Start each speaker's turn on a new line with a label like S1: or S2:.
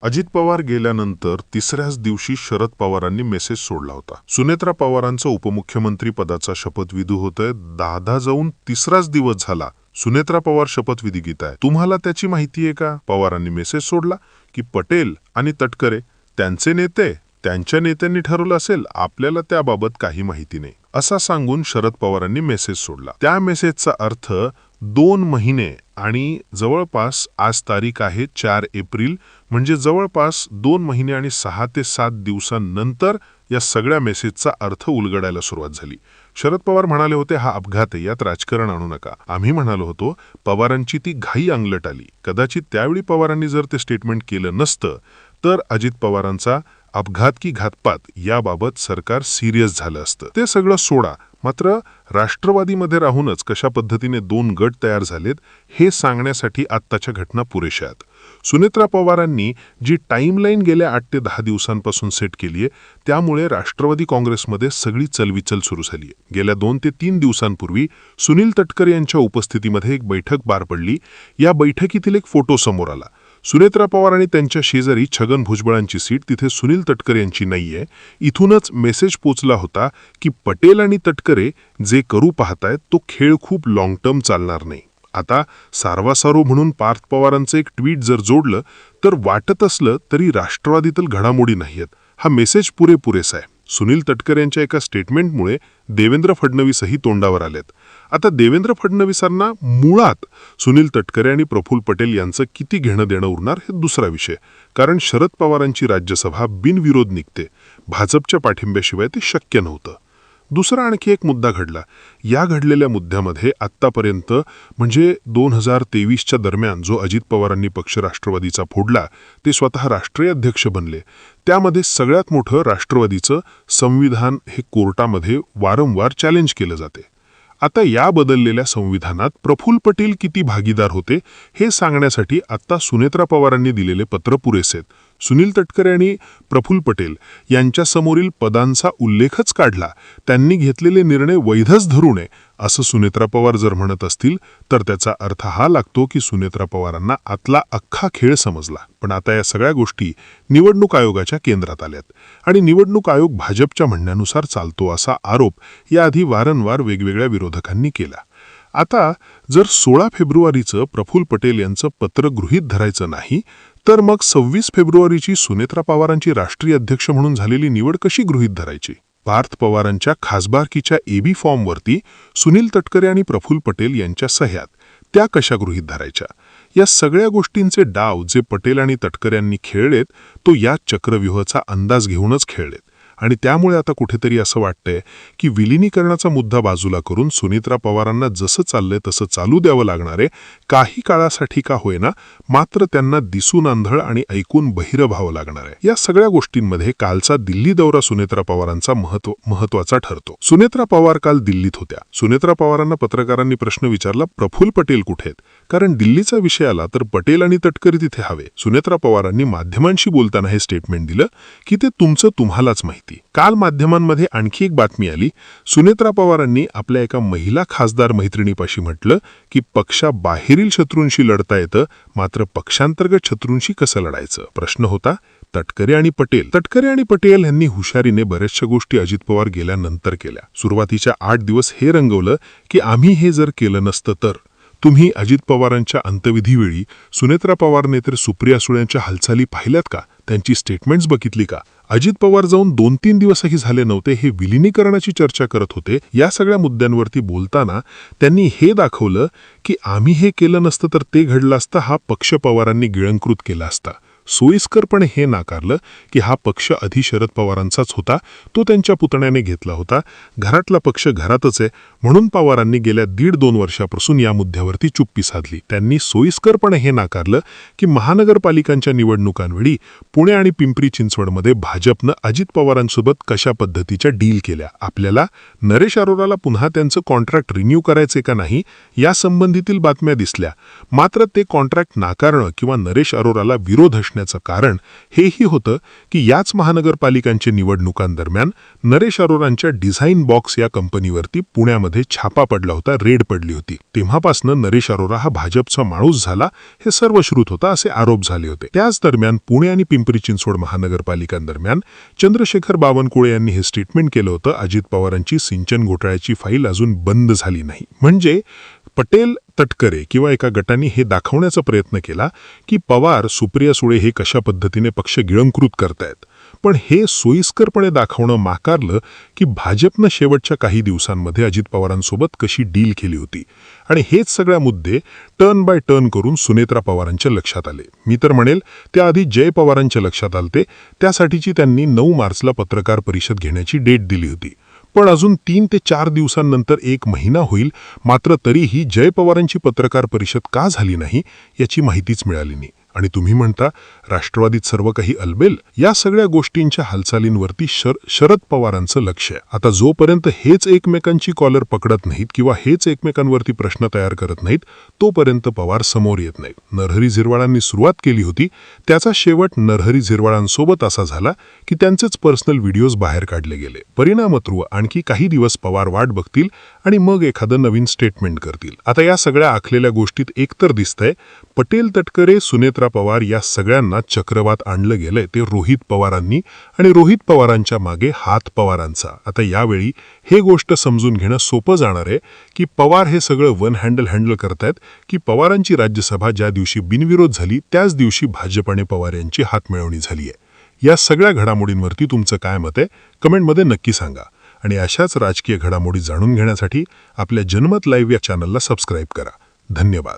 S1: अजित पवार गेल्यानंतर तिसऱ्याच दिवशी शरद पवारांनी मेसेज सोडला होता. सुनेत्रा पवारांचं उपमुख्यमंत्री पदाचा शपथविधी होतोय. दादा जाऊन तिसराच दिवस झाला. सुनेत्रा पवार शपथविधी घेत आहे. तुम्हाला त्याची माहिती आहे का? पवारांनी मेसेज सोडला की पटेल आणि तटकरे त्यांचे नेते, त्यांच्या नेत्यांनी ठरवलं असेल, आपल्याला त्याबाबत काही माहिती नाही, असा सांगून शरद पवारांनी मेसेज सोडला. त्या मेसेजचा अर्थ 2 महिने आणि जवळपास आज तारीख आहे 4 एप्रिल, म्हणजे जवळपास 2 महिने आणि 6 ते 7 दिवसांनंतर या सगळ्या मेसेजचा अर्थ उलगडायला सुरुवात झाली. शरद पवार म्हणाले होते, हा अपघात आहे, यात राजकारण आणू नका. आम्ही म्हणालो होतो, पवारांची ती घाई अंगलट आली. कदाचित त्यावेळी पवारांनी जर ते स्टेटमेंट केलं नसतं तर अजित पवारांचा अपघात की घातपात याबाबत सरकार सिरियस झालं असतं. ते सगळं सोडा, मात्र राष्ट्रवादीमध्ये राहूनच कशा पद्धतीने 2 गट तयार झालेत हे सांगण्यासाठी आत्ताच्या घटना पुरेशा आहेत. सुनेत्रा पवारांनी जी टाईमलाईन गेल्या 8 ते 10 दिवसांपासून सेट केली आहे, त्यामुळे राष्ट्रवादी काँग्रेसमध्ये सगळी चलविचल सुरू झाली आहे. गेल्या 2 ते 3 दिवसांपूर्वी सुनील तटकरे यांच्या उपस्थितीमध्ये एक बैठक पार पडली. या बैठकीतील एक फोटो समोर आला. सुनेत्रा पवार आणि त्यांच्या शेजारी छगन भुजबळांची सीट, तिथे सुनील तटकरे यांची नाहीये. इथूनच मेसेज पोचला होता की पटेल आणि तटकरे जे करू पाहतायत तो खेळ खूप लाँग टर्म चालणार नाही. आता सारवासारो म्हणून पार्थ पवारांचं एक ट्विट जर जोडलं तर वाटत असलं तरी राष्ट्रवादीतील घडामोडी नाहीयेत. हा मेसेज पुरेसा आहे. सुनील तटकरे यांच्या एका स्टेटमेंटमुळे देवेंद्र फडणवीसही तोंडावर आलेत. आता देवेंद्र फडणवीसांना मुळात सुनील तटकरे आणि प्रफुल्ल पटेल यांचं किती घेणं देणं उरणार हे दुसरा विषय, कारण शरद पवारांची राज्यसभा बिनविरोध निघते. भाजपच्या पाठिंब्याशिवाय ते शक्य नव्हतं. दुसरा आणखी एक मुद्दा घडला. या घडलेल्या मुद्द्यामध्ये आत्तापर्यंत म्हणजे 2023च्या दरम्यान जो अजित पवारांनी पक्ष राष्ट्रवादीचा फोडला, ते स्वतः राष्ट्रीय अध्यक्ष बनले. त्यामध्ये सगळ्यात मोठं राष्ट्रवादीचं संविधान हे कोर्टामध्ये वारंवार चॅलेंज केलं जाते. आता या बदललेल्या संविधानात प्रफुल्ल पटेल किती भागीदार होते हे सांगण्यासाठी आता सुनेत्रा पवारांनी दिलेले पत्र पुरेसे आहेत. सुनील तटकरे आणि प्रफुल्ल पटेल यांच्यासमोरील पदांचा उल्लेखच काढला. त्यांनी घेतलेले निर्णय वैधच धरू नये असं सुनेत्रा पवार जर म्हणत असतील तर त्याचा अर्थ हा लागतो की सुनेत्रा पवारांना आतला अख्खा खेळ समजला. पण आता या सगळ्या गोष्टी निवडणूक आयोगाच्या केंद्रात आल्यात आणि निवडणूक आयोग भाजपच्या म्हणण्यानुसार चालतो असा आरोप याआधी वारंवार वेगवेगळ्या विरोधकांनी केला. आता जर 16 फेब्रुवारीचं प्रफुल्ल पटेल यांचं पत्र गृहीत धरायचं नाही तर मग 26 फेब्रुवारीची सुनेत्रा पवारांची राष्ट्रीय अध्यक्ष म्हणून झालेली निवड कशी गृहीत धरायची? पार्थ पवारांच्या खासबारकीच्या एबी फॉर्मवरती सुनील तटकरे आणि प्रफुल्ल पटेल यांच्या सह्यात, त्या कशा गृहीत धरायच्या? या सगळ्या गोष्टींचे डाव जे पटेल आणि तटकरे यांनी खेळलेत तो या चक्रव्यूहाचा अंदाज घेऊनच खेळलेत. आणि त्यामुळे आता कुठेतरी असं वाटतंय की विलिनीकरणाचा मुद्दा बाजूला करून सुनेत्रा पवारांना जसं चाललंय तसं चालू द्यावं लागणारे, काही काळासाठी का होईना, मात्र त्यांना दिसून आंधळ आणि ऐकून बहिरं व्हावं लागणार आहे. या सगळ्या गोष्टींमध्ये कालचा दिल्ली दौरा सुनेत्रा पवारांचा महत्वाचा ठरतो. सुनेत्रा पवार काल दिल्लीत होत्या. सुनेत्रा पवारांना पत्रकारांनी प्रश्न विचारला, प्रफुल्ल पटेल कुठे आहेत? कारण दिल्लीचा विषय आला तर पटेल आणि तटकरे तिथे हवे. सुनेत्रा पवारांनी माध्यमांशी बोलताना हे स्टेटमेंट दिलं की ते तुमचं तुम्हालाच माहिती. काल माध्यमांमध्ये आणखी एक बातमी आली. सुनेत्रा पवारांनी आपल्या एका महिला खासदार मैत्रिणीपाशी म्हटलं की पक्षाबाहेरील शत्रूंशी लढता येतं, मात्र पक्षांतर्गत शत्रूंशी कसं लढायचं? प्रश्न होता तटकरे आणि पटेल यांनी हुशारीने बऱ्याचशा गोष्टी अजित पवार गेल्यानंतर केल्या. सुरुवातीच्या 8 दिवस हे रंगवलं की आम्ही हे जर केलं नसतं तर. तुम्ही अजित पवारांच्या अंत्यविधीवेळी सुनेत्रा पवार नेत्र सुप्रिया सुळेंच्या हालचाली पाहिल्यात का? त्यांची स्टेटमेंट्स बघितली का? अजित पवार जाऊन 2-3 दिवसही झाले नव्हते, हे विलिनीकरणाची चर्चा करत होते. या सगळ्या मुद्द्यांवरती बोलताना त्यांनी हे दाखवलं की आम्ही हे केलं नसतं तर ते घडलं असतं, हा पक्ष पवारांनी गिळंकृत केला असता. सोयीस्करपणे हे नाकारलं की हा पक्ष आधी शरद पवारांचाच होता, तो त्यांच्या पुतण्याने घेतला होता. घरातला पक्ष घरातच आहे, म्हणून पवारांनी गेल्या 1.5-2 वर्षापासून या मुद्द्यावरती चुप्पी साधली. त्यांनी सोयीस्करपणे हे नाकारलं की महानगरपालिकांच्या निवडणुकांवेळी पुणे आणि पिंपरी चिंचवडमध्ये भाजपनं अजित पवारांसोबत कशा पद्धतीच्या डील केल्या. आपल्याला नरेश अरोराला पुन्हा त्यांचं कॉन्ट्रॅक्ट रिन्यू करायचे का नाही या संबंधीतील बातम्या दिसल्या, मात्र ते कॉन्ट्रॅक्ट नाकारणं किंवा नरेश अरोराला विरोध असणे असण्याचं कारण हेही होतं की याच महानगरपालिकांच्या निवडणुकांदरम्यान नरेश अरोरांच्या डिझाईन बॉक्स या कंपनीवरती पुण्यामध्ये छापा पडला होता, रेड पडली होती. तेव्हापासून नरेश अरोरा हा भाजपचा माणूस झाला हे सर्व श्रुत होता असे आरोप झाले होते. त्याच दरम्यान पुणे आणि पिंपरी चिंचवड महानगरपालिकांदरम्यान चंद्रशेखर बावनकुळे यांनी हे स्टेटमेंट केलं होतं, अजित पवारांची सिंचन घोटाळ्याची फाईल अजून बंद झाली नाही. म्हणजे पटेल तटकरे किंवा एका गटाने हे दाखवण्याचा प्रयत्न केला की पवार, सुप्रिया सुळे हे कशा पद्धतीने पक्ष गिळंकृत करतायत. पण हे सोयीस्करपणे दाखवणं माकारलं की भाजपनं शेवटच्या काही दिवसांमध्ये अजित पवारांसोबत कशी डील केली होती. आणि हेच सगळ्या मुद्दे टर्न बाय टर्न करून सुनेत्रा पवारांच्या लक्षात आले. मी तर म्हणेल त्याआधी जय पवारांच्या लक्षात आलते. त्यासाठीची त्यांनी 9 मार्चला पत्रकार परिषद घेण्याची डेट दिली होती. पण अजून 3 ते 4 दिवसांनंतर 1 महिना होईल, मात्र तरीही जय पवारांची पत्रकार परिषद का झाली नाही याची माहितीच मिळाली नाही. आणि तुम्ही म्हणता राष्ट्रवादीत सर्व काही अलबेल. या सगळ्या गोष्टींच्या हालचालींवरती शरद पवारांचं लक्ष आहे. आता जोपर्यंत हेच एकमेकांची कॉलर पकडत नाहीत किंवा हेच एकमेकांवरती प्रश्न तयार करत नाहीत तोपर्यंत पवार समोर येत नाहीत. नरहरी झिरवाळांनी सुरुवात केली होती, त्याचा शेवट नरहरी झिरवाळांसोबत असा झाला की त्यांचेच पर्सनल व्हिडिओज बाहेर काढले गेले. परिणामत्रू आणखी काही दिवस पवार वाट बघतील आणि मग एखादं नवीन स्टेटमेंट करतील. आता या सगळ्या आखलेल्या गोष्टीत एकतर दिसतंय पटेल, तटकरे, सुनेत्रा पवार या सगळ्यांना चक्रवात आणलं गेलंय ते रोहित पवारांनी आणि रोहित पवारांच्या मागे हात पवारांचा. आता यावेळी हे गोष्ट समजून घेणं सोपं जाणार आहे की पवार हे सगळं वन हँडल करतायत की पवारांची राज्यसभा ज्या दिवशी बिनविरोध झाली त्याच दिवशी भाजप आणि पवार यांची हातमिळवणी झाली आहे. या सगळ्या घडामोडींवरती तुमचं काय मत आहे कमेंटमध्ये नक्की सांगा. आणि अशाच राजकीय घडामोडी जाणून घेण्यासाठी आपल्या जनमत लाईव्ह या चॅनलला सबस्क्राईब करा. धन्यवाद.